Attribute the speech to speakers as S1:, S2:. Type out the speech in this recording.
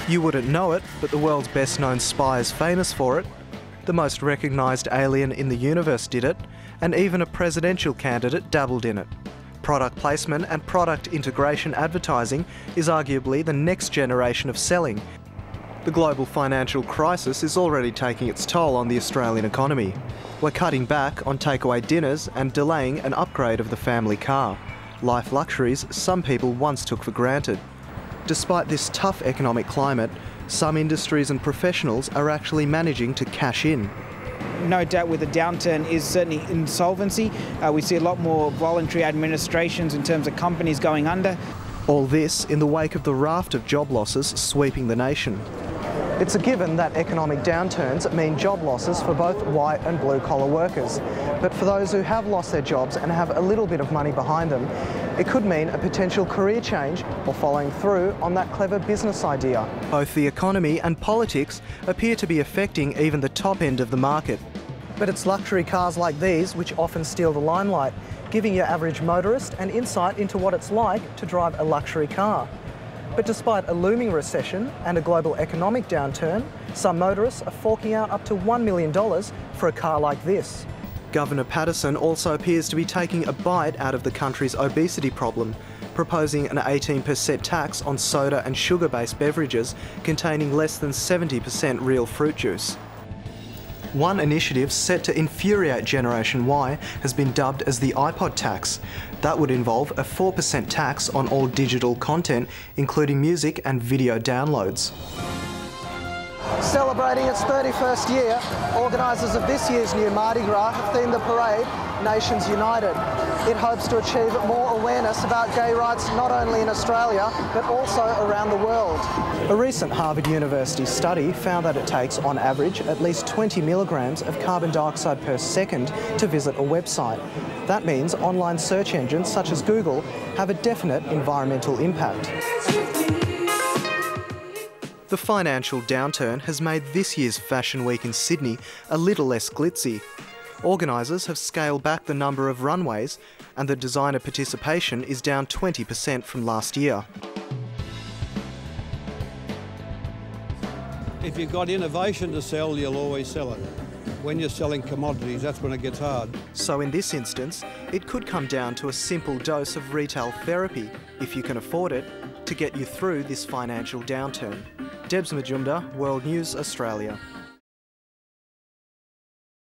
S1: You wouldn't know it, but the world's best-known spy is famous for it. The most recognised alien in the universe did it, and even a presidential candidate dabbled in it. Product placement and product integration advertising is arguably the next generation of selling. The global financial crisis is already taking its toll on the Australian economy. We're cutting back on takeaway dinners and delaying an upgrade of the family car. Life luxuries some people once took for granted. Despite this tough economic climate, some industries and professionals are actually managing to cash in.
S2: No doubt with the downturn is certainly insolvency. We see a lot more voluntary administrations in terms of companies going under.
S1: All this in the wake of the raft of job losses sweeping the nation. It's a given that economic downturns mean job losses for both white and blue-collar workers. But for those who have lost their jobs and have a little bit of money behind them, it could mean a potential career change or following through on that clever business idea. Both the economy and politics appear to be affecting even the top end of the market. But it's luxury cars like these which often steal the limelight, giving your average motorist an insight into what it's like to drive a luxury car. But despite a looming recession and a global economic downturn, some motorists are forking out up to $1 million for a car like this. Governor Patterson also appears to be taking a bite out of the country's obesity problem, proposing an 18% tax on soda and sugar-based beverages containing less than 70% real fruit juice. One initiative set to infuriate Generation Y has been dubbed as the iPod tax. That would involve a 4% tax on all digital content, including music and video downloads. Celebrating its 31st year, organisers of this year's new Mardi Gras have themed the parade Nations United. It hopes to achieve more awareness about gay rights not only in Australia but also around the world. A recent Harvard University study found that it takes, on average, at least 20 milligrams of carbon dioxide per second to visit a website. That means online search engines such as Google have a definite environmental impact. The financial downturn has made this year's Fashion Week in Sydney a little less glitzy. Organisers have scaled back the number of runways and the designer participation is down 20% from last year.
S3: If you've got innovation to sell, you'll always sell it. When you're selling commodities, that's when it gets hard. So
S1: in this instance, it could come down to a simple dose of retail therapy, if you can afford it, to get you through this financial downturn. Debs Majumdar, World News Australia.